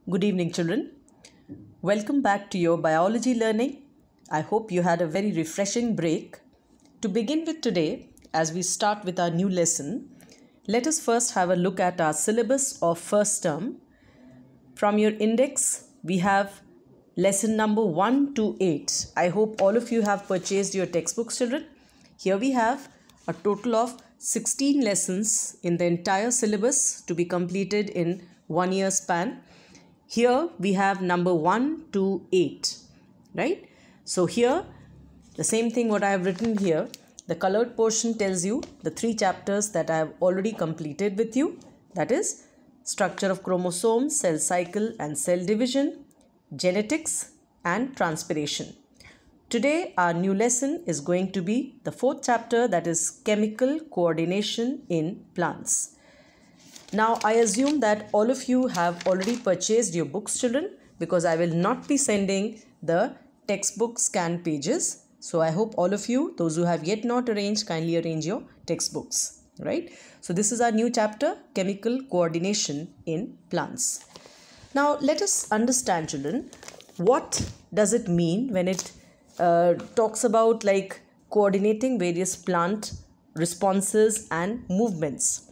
Good evening, children. Welcome back to your biology learning. I hope you had a very refreshing break. To begin with today, as we start with our new lesson, let us first have a look at our syllabus of first term. From your index, we have lesson number 1 to 8. I hope all of you have purchased your textbooks, children. Here we have a total of 16 lessons in the entire syllabus to be completed in 1 year span. Here we have number 1 to 8, right? So here, the same thing what I have written here, the colored portion tells you the 3 chapters that I have already completed with you. That is structure of chromosomes, cell cycle and cell division, genetics and transpiration. Today our new lesson is going to be the 4th chapter, that is chemical coordination in plants. Now I assume that all of you have already purchased your books, children, because I will not be sending the textbook scan pages. So I hope all of you, those who have yet not arranged, kindly arrange your textbooks, right? So this is our new chapter, chemical coordination in plants. Now let us understand, children, what does it mean when it talks about like coordinating various plant responses and movements.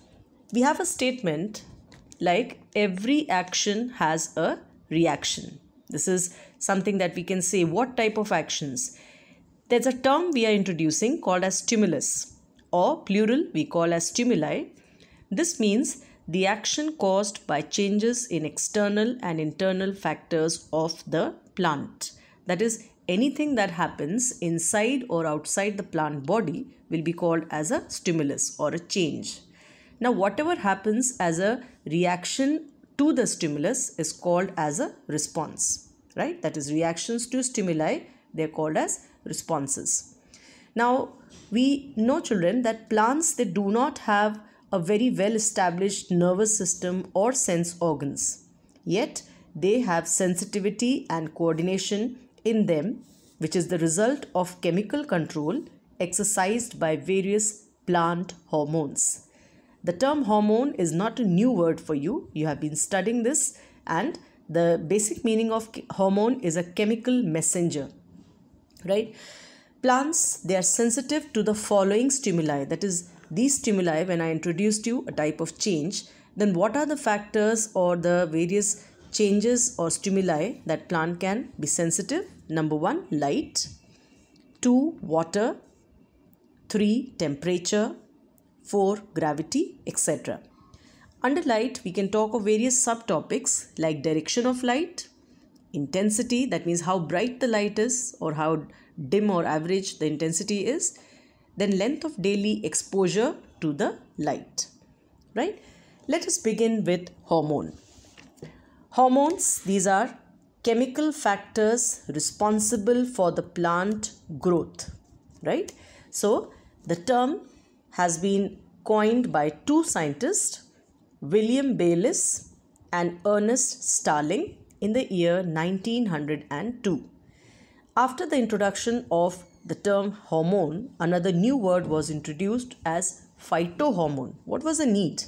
We have a statement like every action has a reaction. This is something that we can say what type of actions. There's a term we are introducing called as stimulus, or plural we call as stimuli. This means the action caused by changes in external and internal factors of the plant. That is, anything that happens inside or outside the plant body will be called as a stimulus or a change. Now, whatever happens as a reaction to the stimulus is called as a response, right? That is, reactions to stimuli, they are called as responses. Now, we know, children, that plants, they do not have a very well established nervous system or sense organs. Yet, they have sensitivity and coordination in them, which is the result of chemical control exercised by various plant hormones. The term hormone is not a new word for you. You have been studying this, and the basic meaning of hormone is a chemical messenger, right? Plants, they are sensitive to the following stimuli. That is, these stimuli, when I introduced you a type of change, then what are the factors or the various changes or stimuli that plant can be sensitive? Number 1, light. 2, water. 3, temperature. 4, gravity, etc. Under light, we can talk of various subtopics like direction of light, intensity, that means how bright the light is or how dim or average the intensity is, then length of daily exposure to the light, right? Let us begin with hormone. Hormones, these are chemical factors responsible for the plant growth, right? So, the term has been coined by 2 scientists, William Bayliss and Ernest Starling, in the year 1902. After the introduction of the term hormone, another new word was introduced as phytohormone. What was the need?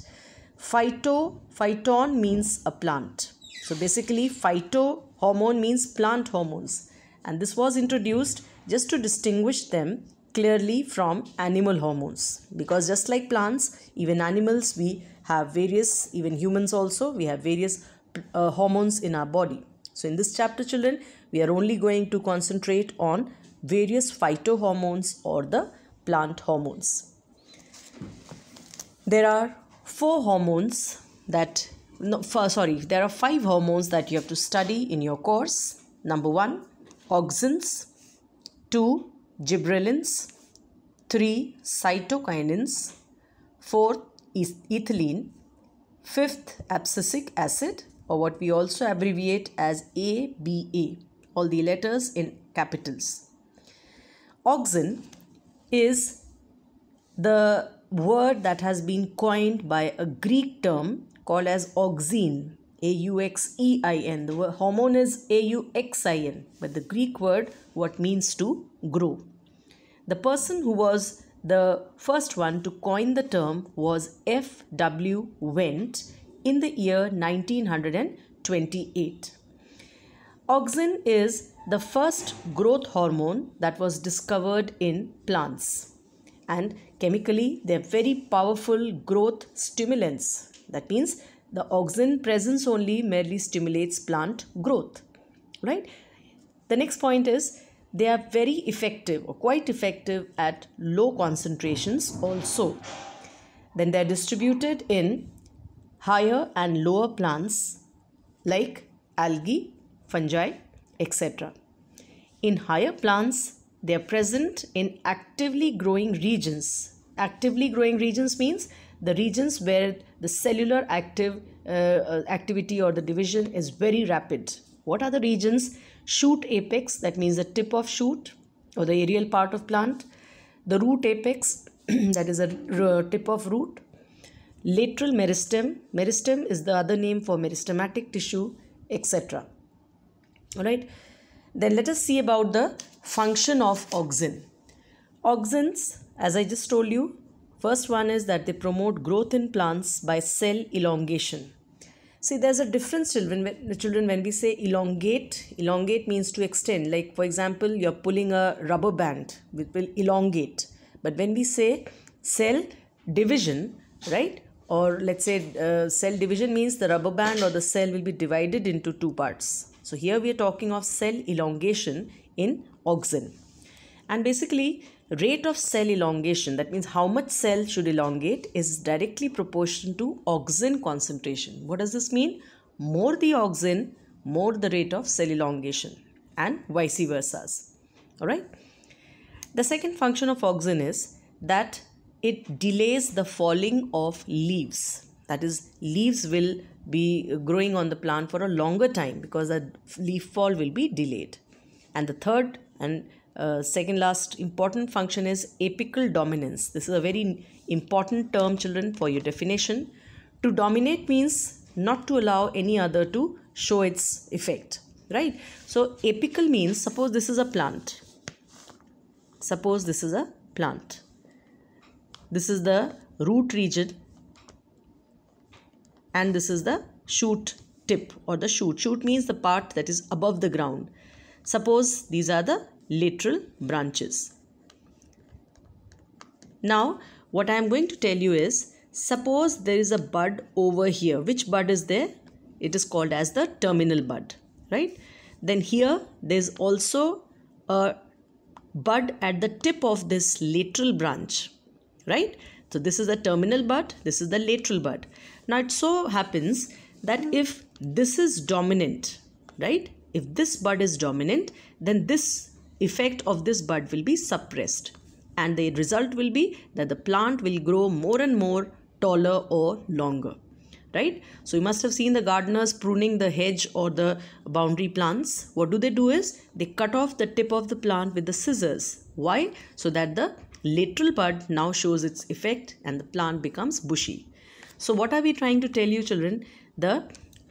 Phyton means a plant. So basically phytohormone means plant hormones, and this was introduced just to distinguish them clearly from animal hormones, because just like plants, even animals, we have various, even humans also, we have various hormones in our body. So in this chapter, children, we are only going to concentrate on various phytohormones or the plant hormones. There are 4 hormones that, there are 5 hormones that you have to study in your course. Number 1, auxins. 2, Gibberellins. 3, Cytokinins. 4th, Ethylene. 5th, Abscisic acid, or what we also abbreviate as ABA, all the letters in capitals. Auxin is the word that has been coined by a Greek term called as auxin, AUXEIN. The word hormone is AUXIN, but the Greek word what means to grow. The person who was the first one to coin the term was F.W. Wendt in the year 1920. 28. Auxin is the first growth hormone that was discovered in plants, and chemically they are very powerful growth stimulants. That means the auxin presence only merely stimulates plant growth, right? The next point is they are very effective or quite effective at low concentrations also. Then they are distributed in higher and lower plants like algae, fungi, etc. In higher plants, they are present in actively growing regions. Actively growing regions means the regions where the cellular activity or the division is very rapid. What are the regions? Shoot apex, that means the tip of shoot or the aerial part of plant. The root apex, that is a tip of root. Lateral meristem, meristem is the other name for meristematic tissue, etc. Alright, then let us see about the function of auxin. Auxins, as I just told you, first one is that they promote growth in plants by cell elongation. See, there's a difference, children, when we say elongate. Elongate means to extend. Like, for example, you're pulling a rubber band, which will elongate. But when we say cell division, right? Or let's say cell division means the rubber band or the cell will be divided into two parts. So here we are talking of cell elongation in auxin. And basically, rate of cell elongation, that means how much cell should elongate, is directly proportional to auxin concentration. What does this mean? More the auxin, more the rate of cell elongation, and vice versa. Alright. The second function of auxin is that it delays the falling of leaves. That is, leaves will be growing on the plant for a longer time because the leaf fall will be delayed. And the third and second last important function is apical dominance. This is a very important term, children, for your definition. To dominate means not to allow any other to show its effect, right? So apical means, suppose this is a plant. Suppose this is a plant. This is the root region and this is the shoot tip or the shoot. Shoot means the part that is above the ground. Suppose these are the lateral branches. Now, what I am going to tell you is, suppose there is a bud over here. Which bud is there? It is called as the terminal bud, right? Then here there is also a bud at the tip of this lateral branch, right? So this is the terminal bud, this is the lateral bud. Now it so happens that if this is dominant, right? If this bud is dominant, then this effect of this bud will be suppressed, and the result will be that the plant will grow more and more taller or longer, right? So you must have seen the gardeners pruning the hedge or the boundary plants. What do? Is they cut off the tip of the plant with the scissors. Why? So that the lateral bud now shows its effect and the plant becomes bushy. So what are we trying to tell you, children? The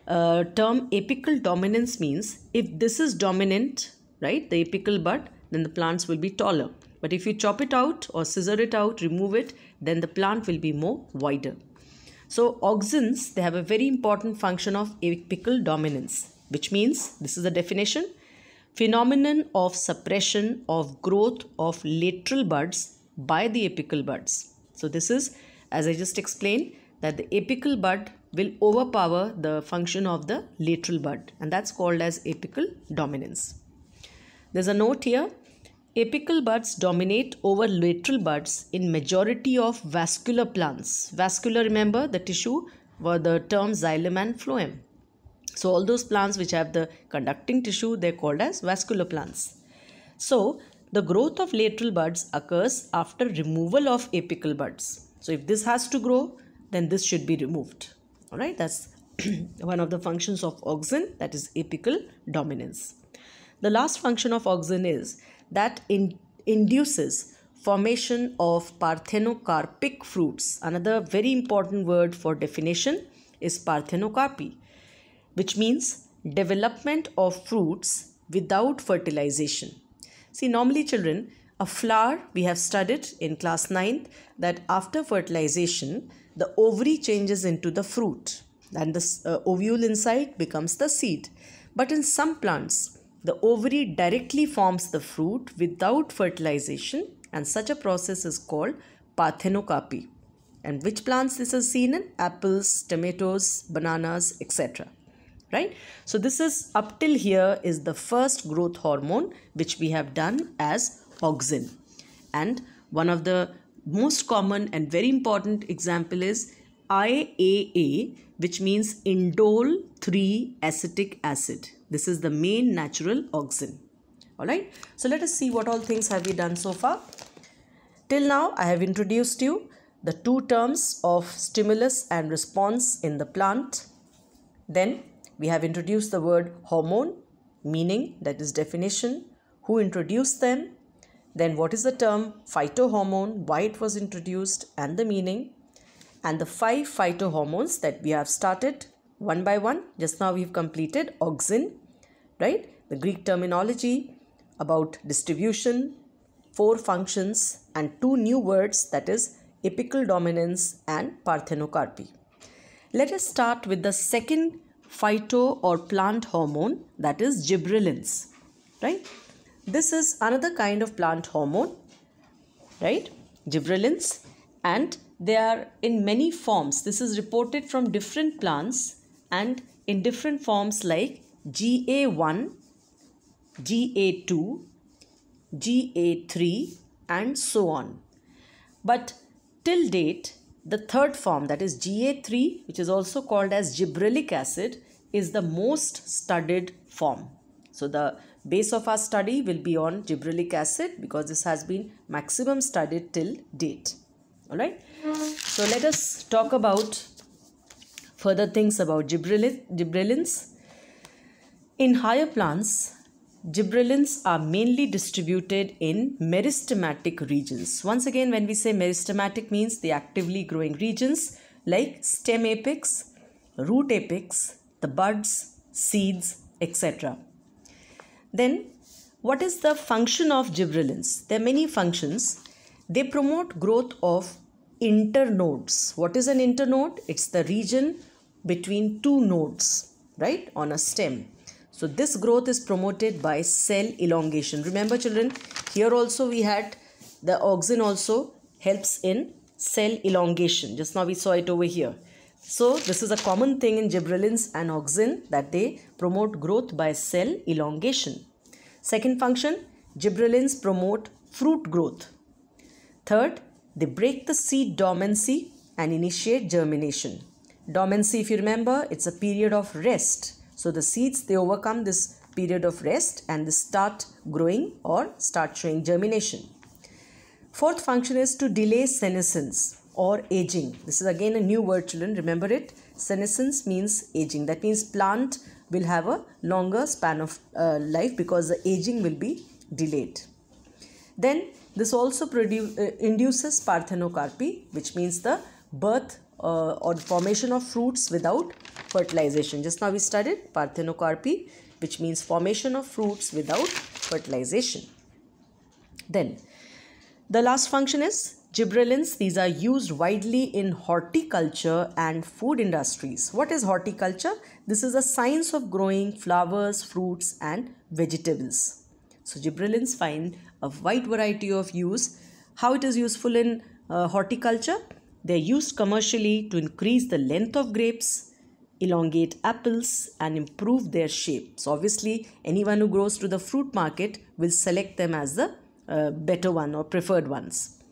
term apical dominance means if this is dominant, right, the apical bud, then the plants will be taller. But if you chop it out or scissor it out, remove it, then the plant will be more wider. So auxins, they have a very important function of apical dominance, which means, this is the definition, phenomenon of suppression of growth of lateral buds by the apical buds. So this is, as I just explained, that the apical bud will overpower the function of the lateral bud, and that's called as apical dominance. There's a note here. Apical buds dominate over lateral buds in majority of vascular plants. Vascular, remember, the tissue were the term xylem and phloem. So all those plants which have the conducting tissue, they're called as vascular plants. So the growth of lateral buds occurs after removal of apical buds. So if this has to grow, then this should be removed. All right, that's one of the functions of auxin, that is apical dominance. The last function of auxin is that induces formation of parthenocarpic fruits. Another very important word for definition is parthenocarpy, which means development of fruits without fertilization. See, normally, children, a flower, we have studied in class 9th that after fertilization, the ovary changes into the fruit. and the ovule inside becomes the seed. But in some plants, the ovary directly forms the fruit without fertilization, and such a process is called parthenocarpy. And which plants this is seen in? Apples, tomatoes, bananas, etc. Right? So this is, up till here, is the first growth hormone which we have done as auxin. And one of the most common and very important example is IAA, which means indole 3-acetic acid. This is the main natural auxin. Alright, so let us see what all things have we done so far. Till now, I have introduced you the two terms of stimulus and response in the plant. Then we have introduced the word hormone, meaning, that is definition, who introduced them. Then what is the term phytohormone, why it was introduced, and the meaning. And the 5 phytohormones that we have started one by one. Just now we have completed auxin, right? The Greek terminology about distribution, 4 functions, and 2 new words, that is apical dominance and parthenocarpy. Let us start with the second phyto or plant hormone, that is gibberellins, right? This is another kind of plant hormone, right? Gibberellins, and they are in many forms. This is reported from different plants and in different forms like GA1, GA2, GA3 and so on. But till date, the third form, that is GA3, which is also called as gibberellic acid, is the most studied form. So the base of our study will be on gibberellic acid because this has been maximum studied till date. Alright, so let us talk about further things about gibberellins. In higher plants, gibberellins are mainly distributed in meristematic regions. Once again, when we say meristematic, means the actively growing regions like stem apex, root apex, the buds, seeds, etc. Then, what is the function of gibberellins? There are many functions. They promote growth of internodes. What is an internode? It's the region between 2 nodes, right, on a stem. So this growth is promoted by cell elongation. Remember children, here also we had the auxin also helps in cell elongation. Just now we saw it over here. So this is a common thing in gibberellins and auxin, that they promote growth by cell elongation. Second function, gibberellins promote fruit growth. Third, they break the seed dormancy and initiate germination. Dormancy, if you remember, it's a period of rest. So the seeds, they overcome this period of rest and they start growing or start showing germination. Fourth function is to delay senescence or aging. This is again a new word, children. Remember it. Senescence means aging. That means plant will have a longer span of life because the aging will be delayed. Then this also induces parthenocarpy, which means the birth or the formation of fruits without fertilization. Just now we studied parthenocarpy, which means formation of fruits without fertilization. Then the last function is gibberellins. These are used widely in horticulture and food industries. What is horticulture? This is a science of growing flowers, fruits and vegetables. So gibberellins find a wide variety of use. How it is useful in horticulture? They are used commercially to increase the length of grapes, elongate apples and improve their shape. So obviously anyone who goes to the fruit market will select them as the better one or preferred ones.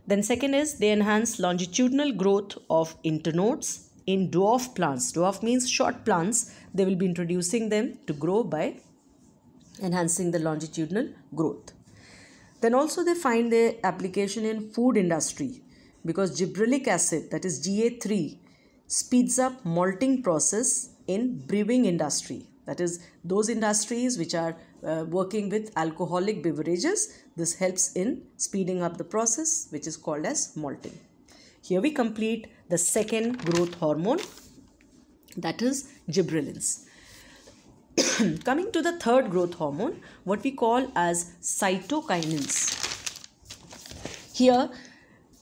Then second is they enhance longitudinal growth of internodes in dwarf plants. Dwarf means short plants. They will be introducing them to grow by enhancing the longitudinal growth. Then also they find their application in food industry because gibberellic acid, that is GA3, speeds up malting process in brewing industry. That is those industries which are working with alcoholic beverages. This helps in speeding up the process, which is called as malting. Here we complete the second growth hormone, that is gibberellins. Coming to the third growth hormone, what we call as cytokinins. Here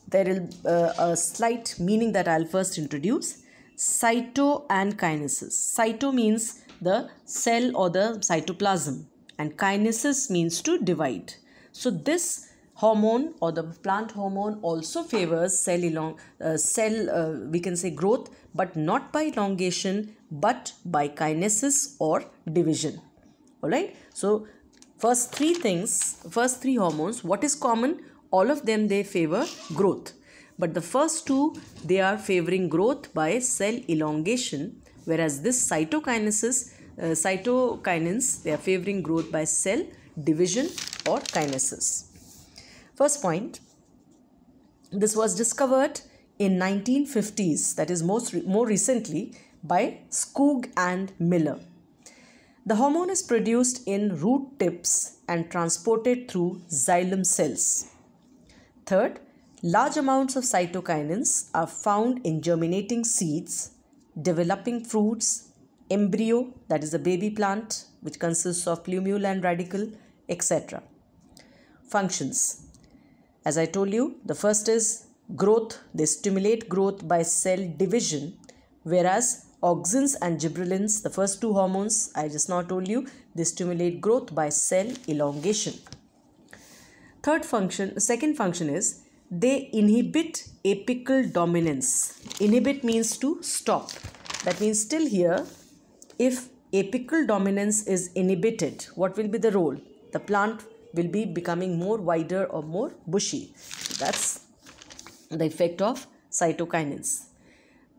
there is a slight meaning that I'll first introduce. cyto and kinesis. Cyto means the cell or the cytoplasm, and kinesis means to divide. So this hormone or the plant hormone also favors we can say growth, but not by elongation, but by kinesis or division. All right. So first three hormones, what is common? All of them, they favor growth. But the first two, they are favoring growth by cell elongation, whereas this cytokinins, they are favoring growth by cell division or kinesis. First point, this was discovered in 1950s, that is more recently, by Skoog and Miller. The hormone is produced in root tips and transported through xylem cells. Third, large amounts of cytokinins are found in germinating seeds, developing fruits, embryo, that is a baby plant, which consists of plumule and radicle, etc. Functions. As I told you, the first is growth. They stimulate growth by cell division, whereas auxins and gibberellins, the first two hormones I just now told you, they stimulate growth by cell elongation. Second function is they inhibit apical dominance. Inhibit means to stop. That means still here, if apical dominance is inhibited, what will be the role? The plant will be becoming more wider or more bushy. That's the effect of cytokinins.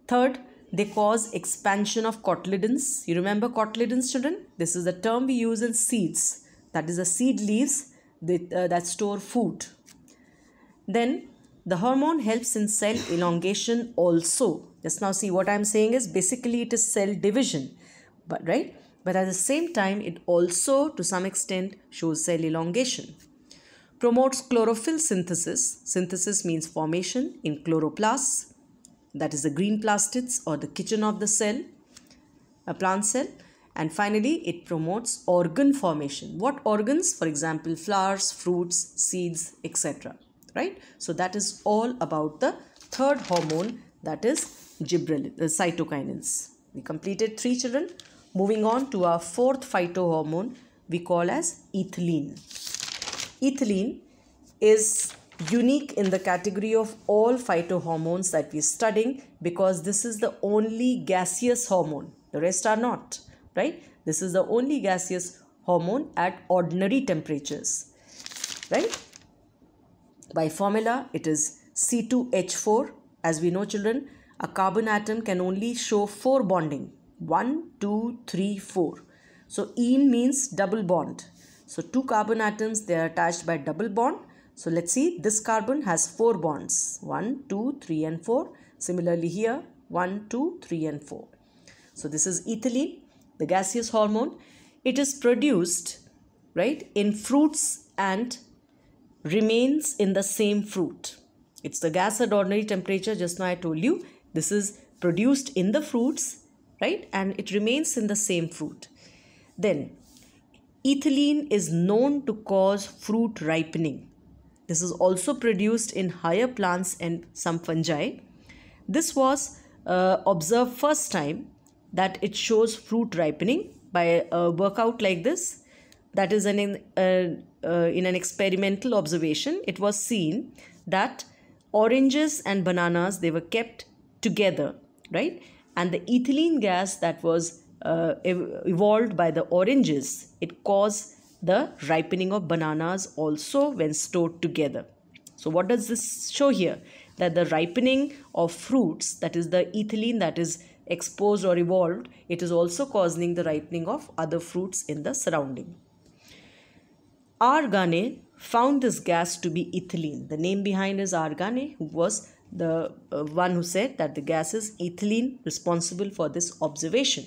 Third, they cause expansion of cotyledons. You remember cotyledons, children? This is the term we use in seeds. That is the seed leaves that store food. Then the hormone helps in cell elongation also. Just now see what I am saying is basically it is cell division, but right? But at the same time, it also to some extent shows cell elongation. Promotes chlorophyll synthesis. Synthesis means formation in chloroplasts, that is the green plastids or the kitchen of the cell, a plant cell. And finally, it promotes organ formation. What organs? For example, flowers, fruits, seeds, etc. Right? So that is all about the third hormone, that is cytokinins. We completed 3, children. Moving on to our fourth phytohormone, we call as ethylene. Ethylene is unique in the category of all phytohormones that we are studying because this is the only gaseous hormone. The rest are not. Right? This is the only gaseous hormone at ordinary temperatures. Right? By formula, it is C2H4. As we know, children, a carbon atom can only show 4 bonding. 1, 2, 3, 4. So, ene means double bond. So, 2 carbon atoms, they are attached by double bond. So, let's see, this carbon has 4 bonds. 1, 2, 3 and 4. Similarly here, 1, 2, 3 and 4. So, this is ethylene, the gaseous hormone. It is produced, right, in fruits and remains in the same fruit. It's the gas at ordinary temperature. Just now I told you, this is produced in the fruits, right, and it remains in the same fruit. Then, ethylene is known to cause fruit ripening. This is also produced in higher plants and some fungi. This was observed first time that it shows fruit ripening by a workout like this. That is in an experimental observation. It was seen that oranges and bananas, they were kept together, right? And the ethylene gas that was evolved by the oranges, it caused the ripening of bananas also when stored together. So what does this show here? That the ripening of fruits, that is the ethylene that is exposed or evolved, it is also causing the ripening of other fruits in the surrounding. Argane found this gas to be ethylene. The name behind is Argane, who was the one who said that the gas is ethylene responsible for this observation.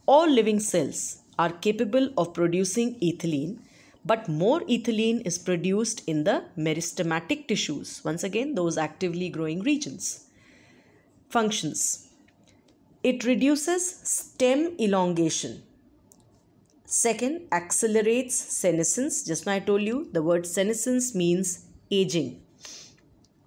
All living cells are capable of producing ethylene, but more ethylene is produced in the meristematic tissues. Once again, those actively growing regions. Functions. It reduces stem elongation. Second, accelerates senescence. Just now I told you the word senescence means aging.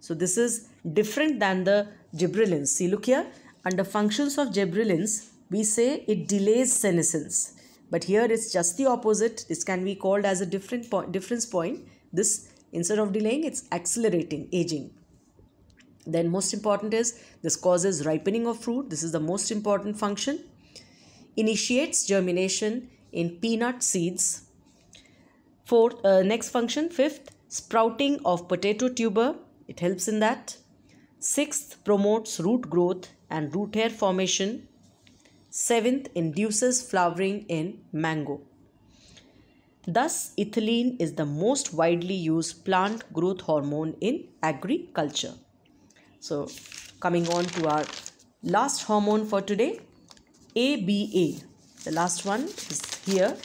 So this is different than the gibberellins. See, look here. under functions of gibberellins, we say it delays senescence. But here it's just the opposite. This can be called as a difference point. This, instead of delaying, it's accelerating aging. Then most important is this causes ripening of fruit. This is the most important function. Initiates germination in peanut seeds. Next function, fifth, sprouting of potato tuber. It helps in that. Sixth, promotes root growth and root hair formation. Seventh, induces flowering in mango. Thus, ethylene is the most widely used plant growth hormone in agriculture. So, coming on to our last hormone for today, ABA. The last one is here.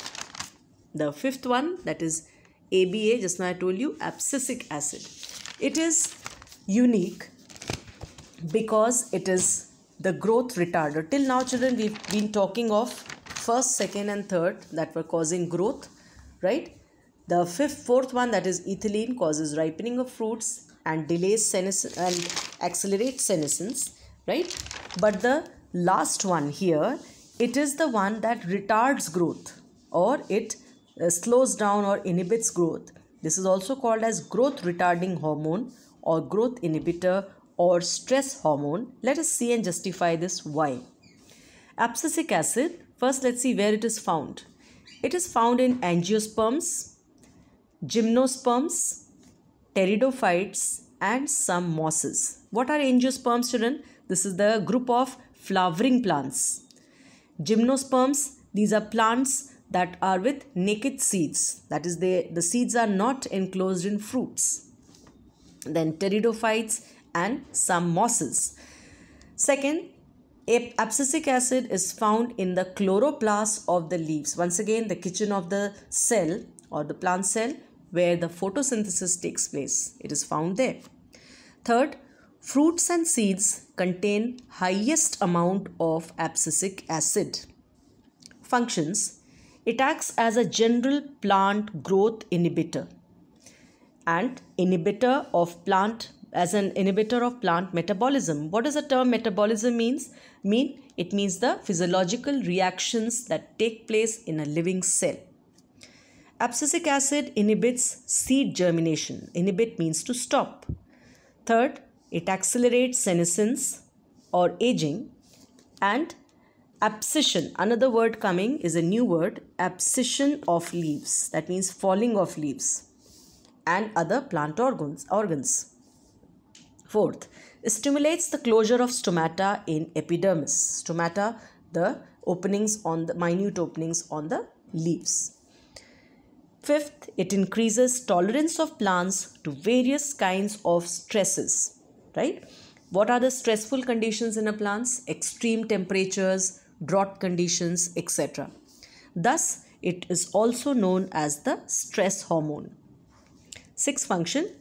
The fifth one, that is ABA, just now I told you, abscisic acid. It is unique because it is the growth retarder. Till now, children, we've been talking of first, second and third that were causing growth, right? The fourth one, that is ethylene, causes ripening of fruits and delays senescence and accelerates senescence, right? But the last one here, it is the one that retards growth, or it slows down or inhibits growth. This is also called as growth retarding hormone or growth inhibitor or stress hormone. Let us see and justify this why. Abscisic acid, first let's see where it is found. It is found in angiosperms, gymnosperms, pteridophytes and some mosses. What are angiosperms, children? This is the group of flowering plants. Gymnosperms, these are plants that are with naked seeds. That is, the seeds are not enclosed in fruits. Then pteridophytes and some mosses. Second, abscisic acid is found in the chloroplast of the leaves. Once again, the kitchen of the cell or the plant cell where the photosynthesis takes place. It is found there. Third, fruits and seeds contain highest amount of abscisic acid. Functions: it acts as a general plant growth inhibitor and inhibitor of plant metabolism. What does the term metabolism mean? It means the physiological reactions that take place in a living cell. Abscisic acid inhibits seed germination. Inhibit means to stop. Third, it accelerates senescence or aging. And abscission, another word coming is a new word, abscission of leaves. That means falling of leaves and other plant organs. Fourth, it stimulates the closure of stomata in epidermis. Stomata, the minute openings on the leaves. Fifth, it increases tolerance of plants to various kinds of stresses, right? What are the stressful conditions in a plant? Extreme temperatures, drought conditions, etc. Thus, it is also known as the stress hormone. Sixth function,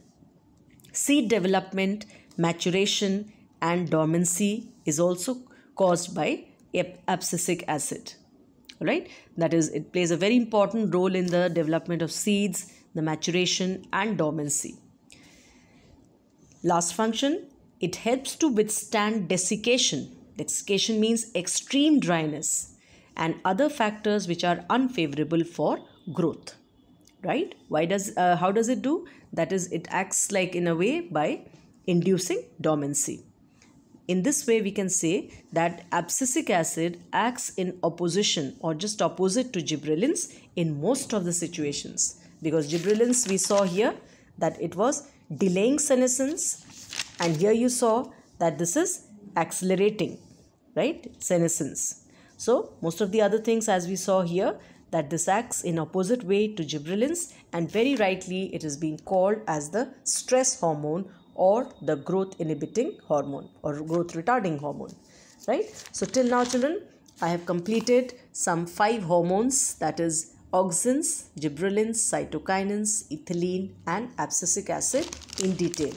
seed development, maturation and dormancy is also caused by abscisic acid. Right? That is, it plays a very important role in the development of seeds, the maturation and dormancy. Last function, it helps to withstand desiccation. Desiccation means extreme dryness and other factors which are unfavorable for growth. Right? How does it do? That is, it acts like in a way by inducing dormancy. In this way, we can say that abscisic acid acts in opposition or just opposite to gibberellins in most of the situations. Because gibberellins, we saw here that it was delaying senescence, and here you saw that this is accelerating, right, senescence. So most of the other things, as we saw here, that this acts in opposite way to gibberellins, and very rightly it is being called as the stress hormone or the growth inhibiting hormone or growth retarding hormone, right? So till now, children, I have completed some 5 hormones, that is auxins, gibberellins, cytokinins, ethylene and abscisic acid in detail.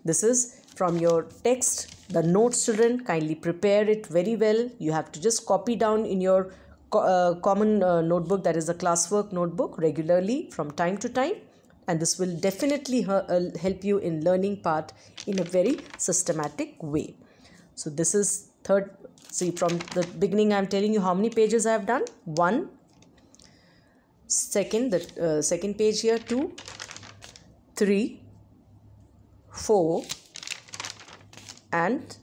This is from your text, the notes, children. Kindly prepare it very well. You have to just copy down in your common notebook, that is the classwork notebook, regularly from time to time. And this will definitely help you in learning part in a very systematic way. So this is third, see from the beginning I am telling you how many pages I have done. 1, second, the second page here, 2, 3, 4, and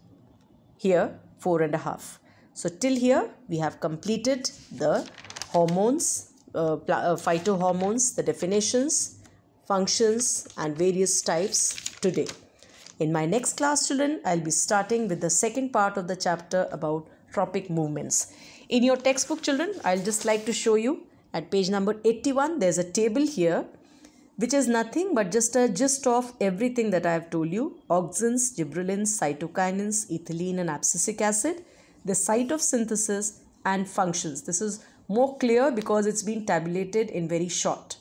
here 4.5. So till here we have completed the hormones, phytohormones, the definitions, functions and various types today. In my next class, children, I'll be starting with the second part of the chapter about tropic movements. In your textbook, children, I'll just like to show you at page number 81, there's a table here which is nothing but just a gist of everything that I have told you. Auxins, gibberellins, cytokinins, ethylene and abscisic acid, the site of synthesis and functions. This is more clear because it's been tabulated in very short,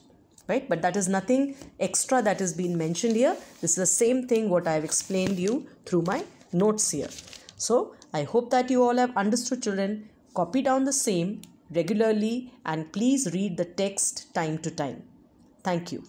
right? But that is nothing extra that has been mentioned here. This is the same thing what I have explained you through my notes here. So I hope that you all have understood, children. Copy down the same regularly and please read the text time to time. Thank you.